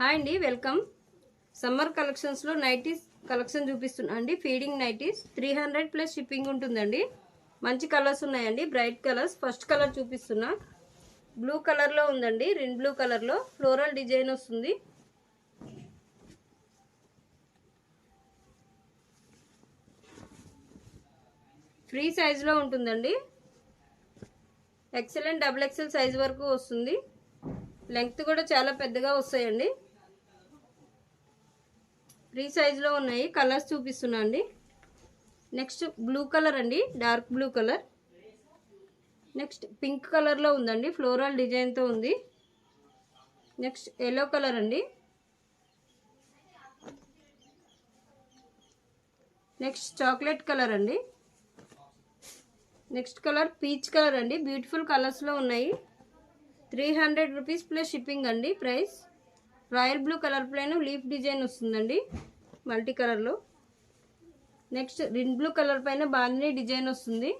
Hi అండి, welcome. Summer కలెక్షన్స్లో nighties collection చూపిస్తున్నా అండి. ఫీడింగ్ నైటీస్ 300 ప్లస్ షిప్పింగ్ ఉంటుందండి. మంచి కలర్స్ ఉన్నాయండి, బ్రైట్ కలర్స్. ఫస్ట్ కలర్ చూపిస్తున్నా, బ్లూ కలర్లో ఉందండి. రిన్ బ్లూ కలర్లో ఫ్లోరల్ డిజైన్ వస్తుంది. ఫ్రీ సైజులో ఉంటుందండి. ఎక్సెలెంట్ డబుల్ ఎక్సెల్ సైజ్ వరకు వస్తుంది. లెంగ్త్ కూడా చాలా పెద్దగా వస్తాయండి. ఫ్రీ సైజులో ఉన్నాయి. కలర్స్ చూపిస్తున్నా అండి. నెక్స్ట్ బ్లూ కలర్ అండి, dark blue colour. Next pink కలర్లో ఉందండి, ఫ్లోరల్ డిజైన్తో ఉంది. నెక్స్ట్ ఎల్లో కలర్ అండి. నెక్స్ట్ చాక్లెట్ కలర్ అండి. నెక్స్ట్ కలర్ పీచ్ కలర్ అండి. బ్యూటిఫుల్ కలర్స్లో ఉన్నాయి. 300 రూపీస్ ప్లస్ షిప్పింగ్ అండి. Price royal blue colour plain leaf design వస్తుందండి, మల్టీ కలర్లో. నెక్స్ట్ రిన్ బ్లూ కలర్ పైన బాందినీ డిజైన్ వస్తుంది.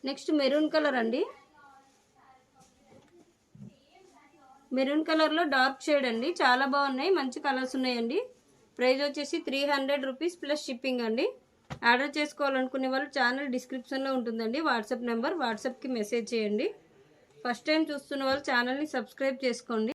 నెక్స్ట్ మెరూన్ కలర్ అండి. మెరూన్ కలర్లో డార్క్ షేడ్ అండి. చాలా బాగున్నాయి, మంచి కలర్స్ ఉన్నాయండి. ప్రైస్ వచ్చేసి 300 రూపీస్ ప్లస్ షిప్పింగ్ అండి. ఆర్డర్ చేసుకోవాలనుకునే వాళ్ళు ఛానల్ డిస్క్రిప్షన్లో ఉంటుందండి. వాట్సాప్ నెంబర్, వాట్సాప్కి మెసేజ్ చేయండి. ఫస్ట్ టైం చూస్తున్న వాళ్ళు ఛానల్ని సబ్స్క్రైబ్ చేసుకోండి.